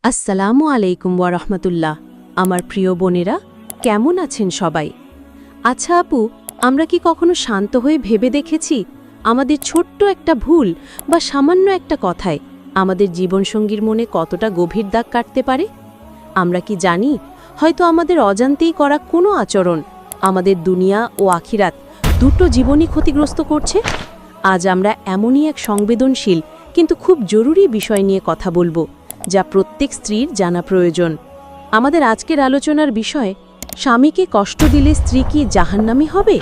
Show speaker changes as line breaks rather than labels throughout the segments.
আসসালামু আলাইকুম ওয়া রাহমাতুল্লাহ। আমার প্রিয় বোনেরা, কেমন আছেন সবাই? আচ্ছা আপু, আমরা কি কখনো শান্ত হয়ে ভেবে দেখেছি আমাদের ছোট্ট একটা ভুল বা সামান্য একটা কথায় আমাদের জীবনসঙ্গীর মনে কতটা গভীর দাগ কাটতে পারে? আমরা কি জানি হয়তো আমাদের অজান্তেই করা কোনো আচরণ আমাদের দুনিয়া ও আখিরাত দুটো জীবনই ক্ষতিগ্রস্ত করছে? আজ আমরা এমনই এক সংবেদনশীল কিন্তু খুব জরুরি বিষয় নিয়ে কথা বলবো, যা প্রত্যেক স্ত্রীর জানা প্রয়োজন। আমাদের আজকের আলোচনার বিষয়, স্বামীকে কষ্ট দিলে স্ত্রী কি জাহান্নামী হবে?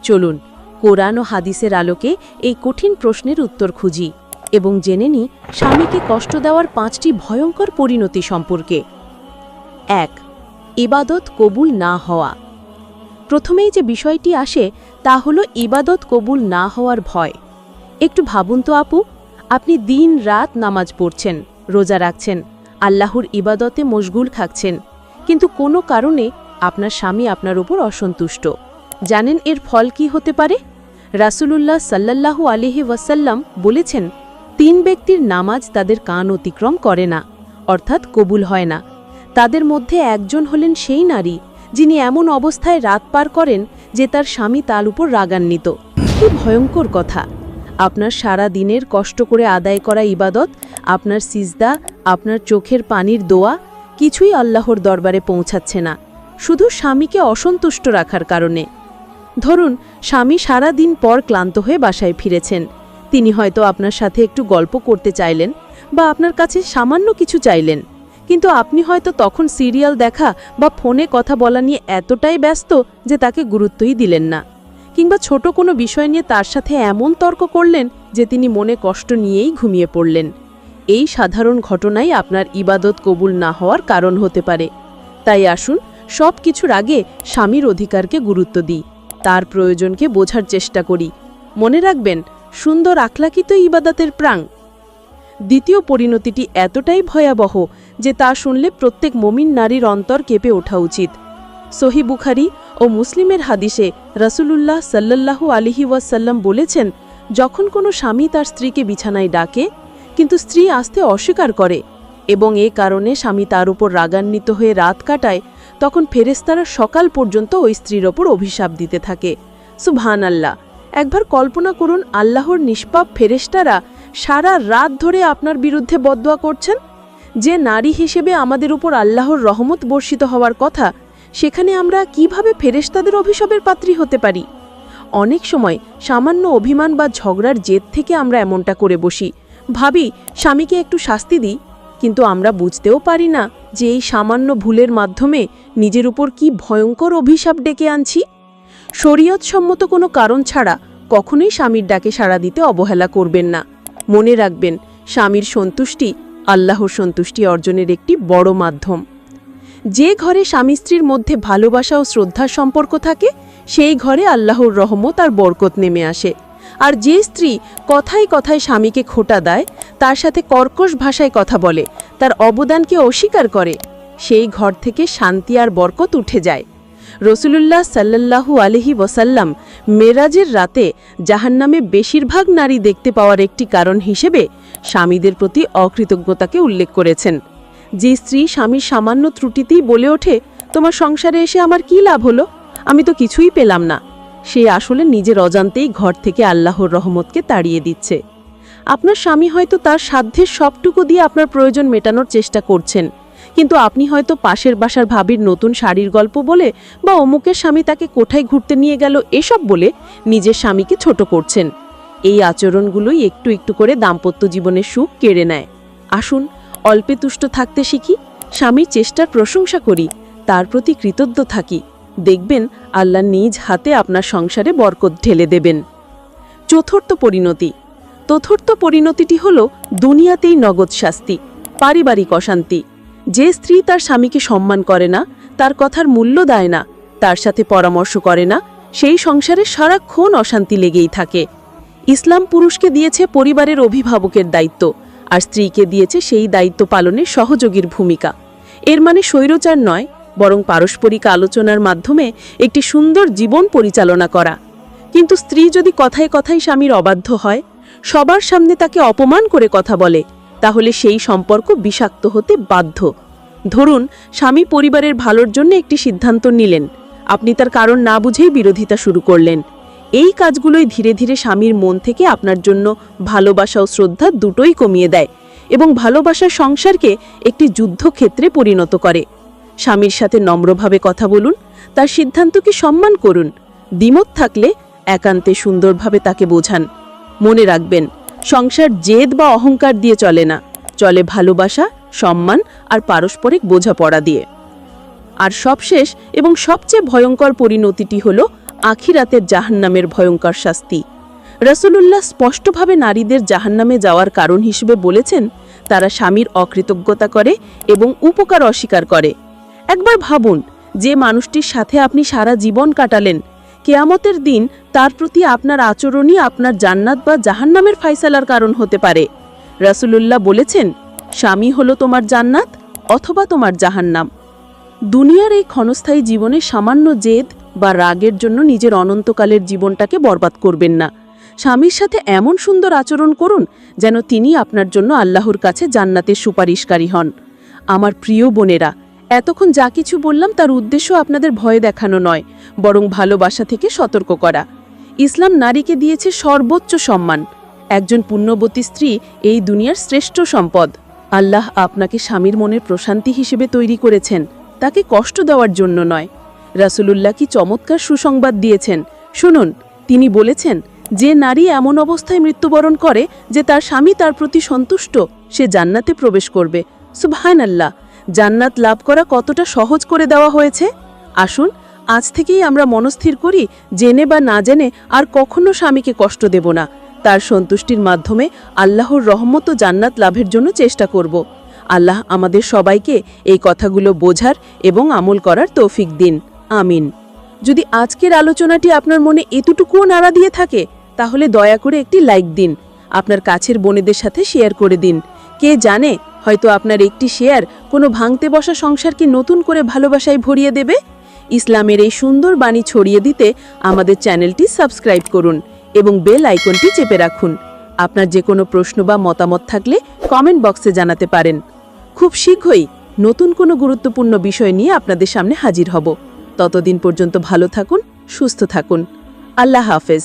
চলুন কোরআন ও হাদিসের আলোকে এই কঠিন প্রশ্নের উত্তর খুঁজি এবং জেনে নিই স্বামীকে কষ্ট দেওয়ার 5টি ভয়ঙ্কর পরিণতি সম্পর্কে। 1. ইবাদত কবুল না হওয়া। প্রথমেই যে বিষয়টি আসে তা হলো ইবাদত কবুল না হওয়ার ভয়। একটু ভাবুন তো আপু, আপনি দিন রাত নামাজ পড়ছেন, রোজা রাখছেন, আল্লাহর ইবাদতে মশগুল থাকছেন, কিন্তু কোনো কারণে আপনার স্বামী আপনার উপর অসন্তুষ্ট। জানেন এর ফল কি হতে পারে? রাসূলুল্লাহ সাল্লাল্লাহু আলাইহি ওয়াসাল্লাম বলেছেন, 3 ব্যক্তির নামাজ তাদের কান অতিক্রম করে না, অর্থাৎ কবুল হয় না। তাদের মধ্যে একজন হলেন সেই নারী যিনি এমন অবস্থায় রাত পার করেন যে তার স্বামী তার উপর রাগান্বিত। কি ভয়ঙ্কর কথা! আপনার সারা দিনের কষ্ট করে আদায় করা ইবাদত, আপনার সিজদা, আপনার চোখের পানির দোয়া কিছুই আল্লাহর দরবারে পৌঁছাচ্ছে না, শুধু স্বামীকে অসন্তুষ্ট রাখার কারণে। ধরুন স্বামী সারা দিন পর ক্লান্ত হয়ে বাসায় ফিরেছেন। তিনি হয়তো আপনার সাথে একটু গল্প করতে চাইলেন বা আপনার কাছে সামান্য কিছু চাইলেন, কিন্তু আপনি হয়তো তখন সিরিয়াল দেখা বা ফোনে কথা বলা নিয়ে এতটাই ব্যস্ত যে তাকে গুরুত্বই দিলেন না, কিংবা ছোট কোনো বিষয় নিয়ে তার সাথে এমন তর্ক করলেন যে তিনি মনে কষ্ট নিয়েই ঘুমিয়ে পড়লেন। এই সাধারণ ঘটনাই আপনার ইবাদত কবুল না হওয়ার কারণ হতে পারে। তাই আসুন সব কিছুর আগে স্বামীর অধিকারকে গুরুত্ব দিই, তার প্রয়োজনকে বোঝার চেষ্টা করি। মনে রাখবেন, সুন্দর আখলাকই তো ইবাদতের প্রাণ। দ্বিতীয় পরিণতিটি এতটাই ভয়াবহ যে তা শুনলে প্রত্যেক মুমিন নারীর অন্তর কেঁপে ওঠা উচিত। সহিহ বুখারী ও মুসলিমের হাদিসে রাসূলুল্লাহ সাল্লাল্লাহু আলাইহি ওয়াসাল্লাম বলেছেন, যখন কোনো স্বামী তার স্ত্রীকে বিছানায় ডাকে কিন্তু স্ত্রী আসতে অস্বীকার করে এবং এ কারণে স্বামী তার উপর রাগান্বিত হয়ে রাত কাটায়, তখন ফেরেশতারা সকাল পর্যন্ত ওই স্ত্রীর ওপর অভিশাপ দিতে থাকে। সুবহানাল্লাহ! একবার কল্পনা করুন, আল্লাহর নিষ্পাপ ফেরেশতারা সারা রাত ধরে আপনার বিরুদ্ধে বদদোয়া করছেন। যে নারী হিসেবে আমাদের উপর আল্লাহর রহমত বর্ষিত হওয়ার কথা, সেখানে আমরা কিভাবে ফেরেশতাদের অভিশাপের পাত্রী হতে পারি? অনেক সময় সামান্য অভিমান বা ঝগড়ার জেদ থেকে আমরা এমনটা করে বসি, ভাবি স্বামীকে একটু শাস্তি দিই, কিন্তু আমরা বুঝতেও পারি না যে এই সামান্য ভুলের মাধ্যমে নিজের উপর কি ভয়ঙ্কর অভিশাপ ডেকে আনছি। শরীয়তসম্মত কোনো কারণ ছাড়া কখনোই স্বামীর ডাকে সাড়া দিতে অবহেলা করবেন না। মনে রাখবেন, স্বামীর সন্তুষ্টি আল্লাহর সন্তুষ্টি অর্জনের একটি বড় মাধ্যম। যে ঘরে স্বামী স্ত্রীর মধ্যে ভালোবাসা ও শ্রদ্ধার সম্পর্ক থাকে, সেই ঘরে আল্লাহর রহমত আর বরকত নেমে আসে। আর যে স্ত্রী কথায় কথায় স্বামীকে খোঁটা দেয়, তার সাথে কর্কশ ভাষায় কথা বলে, তার অবদানকে অস্বীকার করে, সেই ঘর থেকে শান্তি আর বরকত উঠে যায়। রাসূলুল্লাহ সাল্লাল্লাহু আলাইহি ওয়াসাল্লাম মেরাজের রাতে জাহান্নামে বেশিরভাগ নারী দেখতে পাওয়ার একটি কারণ হিসেবে স্বামীদের প্রতি অকৃতজ্ঞতাকে উল্লেখ করেছেন। যে স্ত্রী স্বামীর সামান্য ত্রুটিতেই বলে ওঠে, তোমার সংসারে এসে আমার কি লাভ হলো, আমি তো কিছুই পেলাম না, সে আসলে নিজের অজান্তেই ঘর থেকে আল্লাহর রহমতকে তাড়িয়ে দিচ্ছে। আপনার স্বামী হয়তো তার সাধ্যের সবটুকু দিয়ে আপনার প্রয়োজন মেটানোর চেষ্টা করছেন, কিন্তু আপনি হয়তো পাশের বাসার ভাবির নতুন শাড়ির গল্প বলে বা অমুকের স্বামী তাকে কোথায় ঘুরতে নিয়ে গেল এসব বলে নিজের স্বামীকে ছোট করছেন। এই আচরণগুলোই একটু একটু করে দাম্পত্য জীবনের সুখ কেড়ে নেয়। আসুন অল্পে তুষ্ট থাকতে শিখি, স্বামীর চেষ্টার প্রশংসা করি, তার প্রতি কৃতজ্ঞ থাকি। দেখবেন আল্লাহ নিজ হাতে আপনার সংসারে বরকত ঢেলে দেবেন। চতুর্থ পরিণতিটি হল দুনিয়াতেই নগদ শাস্তি, পারিবারিক অশান্তি। যে স্ত্রী তার স্বামীকে সম্মান করে না, তার কথার মূল্য দেয় না, তার সাথে পরামর্শ করে না, সেই সংসারে সারাক্ষণ অশান্তি লেগেই থাকে। ইসলাম পুরুষকে দিয়েছে পরিবারের অভিভাবকের দায়িত্ব, আর স্ত্রীকে দিয়েছে সেই দায়িত্ব পালনের সহযোগীর ভূমিকা। এর মানে স্বৈরচার নয়, বরং পারস্পরিক আলোচনার মাধ্যমে একটি সুন্দর জীবন পরিচালনা করা। কিন্তু স্ত্রী যদি কথায় কথায় স্বামীর অবাধ্য হয়, সবার সামনে তাকে অপমান করে কথা বলে, তাহলে সেই সম্পর্ক বিষাক্ত হতে বাধ্য। ধরুন, স্বামী পরিবারের ভালোর জন্য একটি সিদ্ধান্ত নিলেন, আপনি তার কারণ না বুঝেই বিরোধিতা শুরু করলেন। এই কাজগুলোই ধীরে ধীরে স্বামীর মন থেকে আপনার জন্য ভালোবাসা ও শ্রদ্ধা দুটোই কমিয়ে দেয় এবং ভালোবাসার সংসারকে একটি যুদ্ধক্ষেত্রে পরিণত করে। স্বামীর সাথে নম্রভাবে কথা বলুন, তার সিদ্ধান্তকে সম্মান করুন। দ্বিমত থাকলে একান্তে সুন্দরভাবে তাকে বোঝান। মনে রাখবেন, সংসার জেদ বা অহংকার দিয়ে চলে না, চলে ভালোবাসা, সম্মান আর পারস্পরিক বোঝাপড়া দিয়ে। আর সবশেষ এবং সবচেয়ে ভয়ঙ্কর পরিণতিটি হল আখিরাতের জাহান্নামের ভয়ঙ্কর শাস্তি। রাসূলুল্লাহ স্পষ্টভাবে নারীদের জাহান্নামে যাওয়ার কারণ হিসেবে বলেছেন, তারা স্বামীর অকৃতজ্ঞতা করে এবং উপকার অস্বীকার করে। একবার ভাবুন, যে মানুষটির সাথে আপনি সারা জীবন কাটালেন, কিয়ামতের দিন তার প্রতি আপনার আচরণই আপনার জান্নাত বা জাহান্নামের ফায়সালার কারণ হতে পারে। রাসূলুল্লাহ বলেছেন, স্বামী হলো তোমার জান্নাত অথবা তোমার জাহান্নাম। দুনিয়ার এই ক্ষণস্থায়ী জীবনে সামান্য জেদ বা রাগের জন্য নিজের অনন্তকালের জীবনটাকে বরবাদ করবেন না। স্বামীর সাথে এমন সুন্দর আচরণ করুন যেন তিনি আপনার জন্য আল্লাহর কাছে জান্নাতের সুপারিশকারী হন। আমার প্রিয় বোনেরা, এতক্ষণ যা কিছু বললাম তার উদ্দেশ্য আপনাদের ভয় দেখানো নয়, বরং ভালোবাসা থেকে সতর্ক করা। ইসলাম নারীকে দিয়েছে সর্বোচ্চ সম্মান। একজন পুণ্যবতী স্ত্রী এই দুনিয়ার শ্রেষ্ঠ সম্পদ। আল্লাহ আপনাকে স্বামীর মনের প্রশান্তি হিসেবে তৈরি করেছেন, তাকে কষ্ট দেওয়ার জন্য নয়। রাসূলুল্লাহ কি চমৎকার সুসংবাদ দিয়েছেন, শুনুন। তিনি বলেছেন, যে নারী এমন অবস্থায় মৃত্যুবরণ করে যে তার স্বামী তার প্রতি সন্তুষ্ট, সে জান্নাতে প্রবেশ করবে। সুবহানাল্লাহ! জান্নাত লাভ করা কতটা সহজ করে দেওয়া হয়েছে। আসুন, আজ থেকেই আমরা মনস্থির করি, জেনে বা না জেনে আর কখনো স্বামীকে কষ্ট দেব না। তার সন্তুষ্টির মাধ্যমে আল্লাহর রহমত ও জান্নাত লাভের জন্য চেষ্টা করব। আল্লাহ আমাদের সবাইকে এই কথাগুলো বোঝার এবং আমল করার তৌফিক দিন। আমিন। যদি আজকের আলোচনাটি আপনার মনে এতটুকুও নাড়া দিয়ে থাকে, তাহলে দয়া করে একটি লাইক দিন, আপনার কাছের বোনেদের সাথে শেয়ার করে দিন। কে জানে, হয়তো আপনার একটি শেয়ার কোনো ভাঙতে বসা সংসারকে নতুন করে ভালোবাসায় ভরিয়ে দেবে। ইসলামের এই সুন্দর বাণী ছড়িয়ে দিতে আমাদের চ্যানেলটি সাবস্ক্রাইব করুন এবং বেল আইকনটি চেপে রাখুন। আপনার যে কোনো প্রশ্ন বা মতামত থাকলে কমেন্ট বক্সে জানাতে পারেন। খুব শীঘ্রই নতুন কোনো গুরুত্বপূর্ণ বিষয় নিয়ে আপনাদের সামনে হাজির হব। ততদিন পর্যন্ত ভালো থাকুন, সুস্থ থাকুন। আল্লাহ হাফেজ।